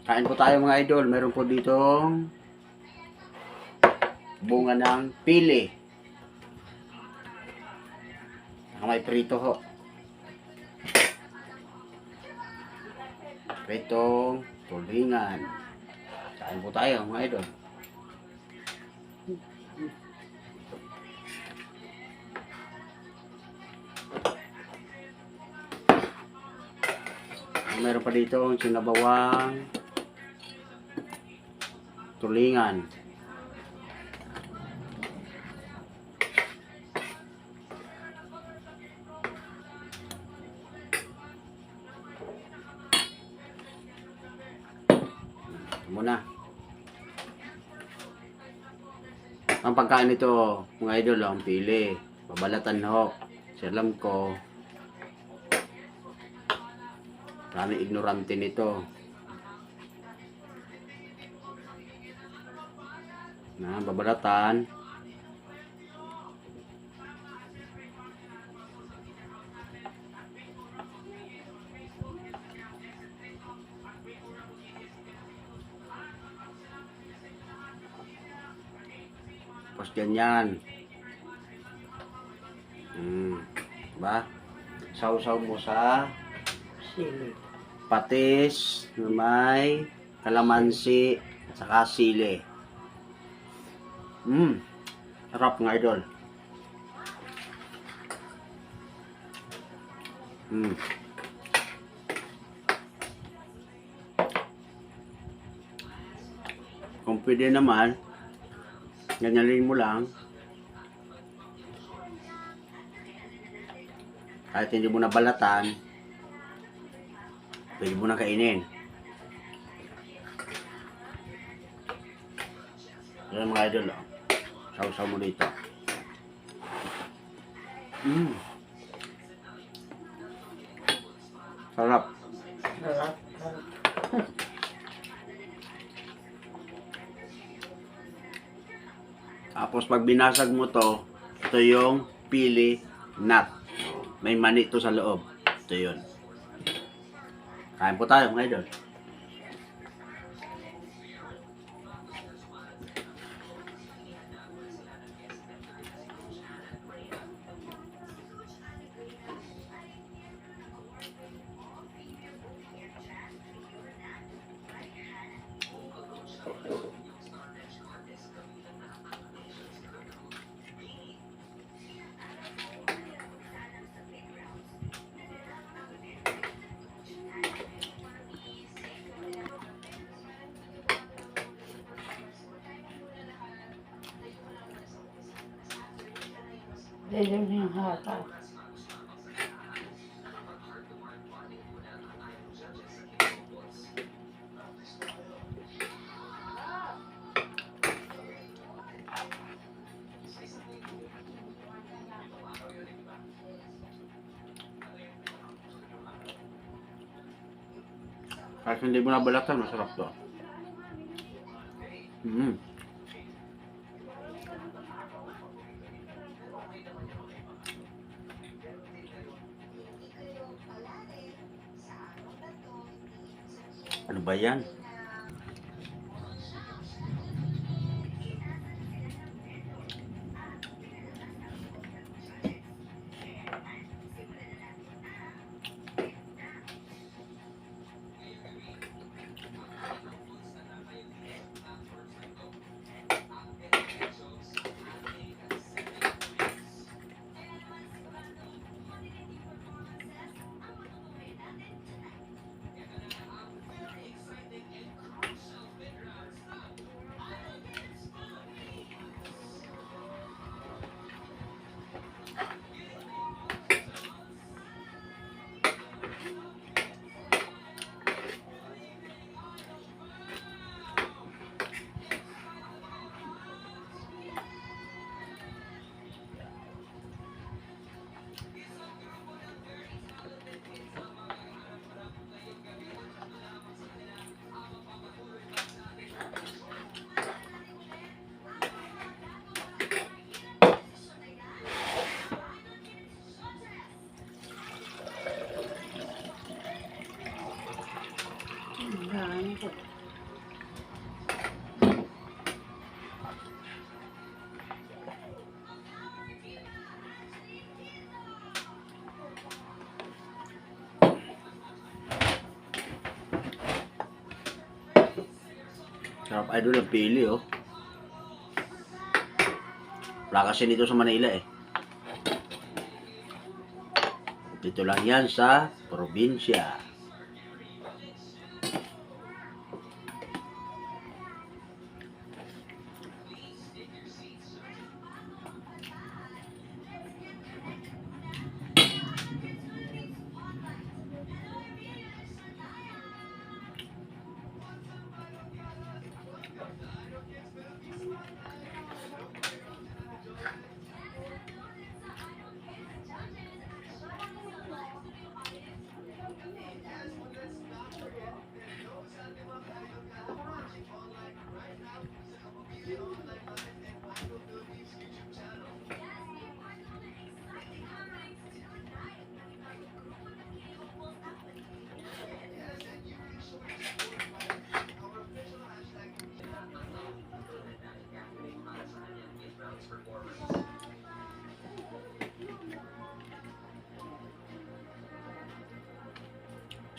Kain po tayo mga idol. Meron po ditong bunga ng pili. May prito ho. Pritong tulingan. Kain po tayo mga idol. Meron pa dito sinabawang tulingan. Muna. Ang pagkain nito, mga idol, ang pili. Babalatan ho. Alam ko, marami ignorante nito. Na babalatan. Tapos ganyan. Diba? Sausaw mo sa Sili. patis na may kalamansi at saka sili. Sarap nga idol. Kung pwede naman, ganyanin mo lang. Kahit hindi mo nabalatan, pwede mo na kainin. Yan mga idol, oh. Sausaw mo dito. Sarap. Sarap. Tapos pag binasag mo to, ito yung pili nut. May mani to sa loob. Ito yun. Kain po tayo mga idol. Dilim yung hata. Kahit hindi mo nabalatan, masarap to. Ano ba yan? Sarap idol ang pili, oh. Wala kasi nito sa Manila, eh. Dito lang yan sa probinsya.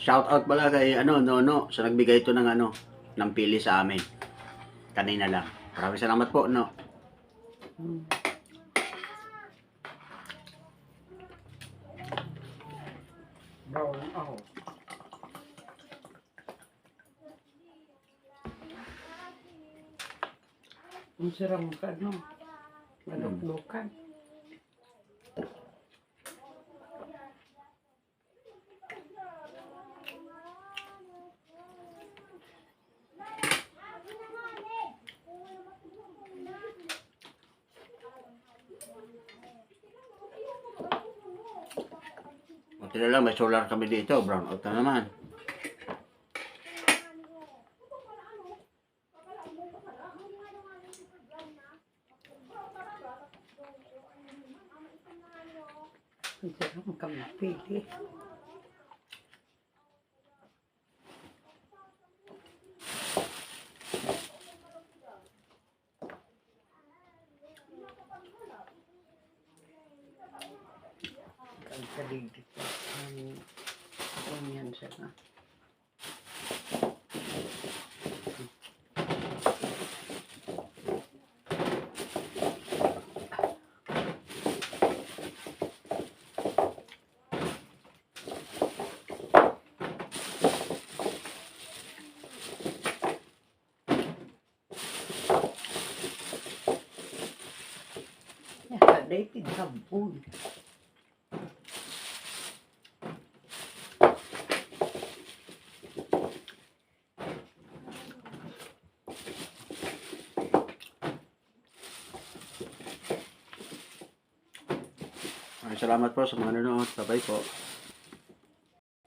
Shout out pala kay Nono sa nagbigay ito ng pili sa amin. Kanina lang. Maraming salamat po, no. Hmm. Brown ako. Ang sarang ka, no? Maluklukan. Buti na lang, may solar kami dito. Brown out na naman. Ang sarang kang pili. Ang kaligid ko. Ang yan siya. Ada itu sabun. Maraming salamat po sa mga nanonood. Bye-bye po.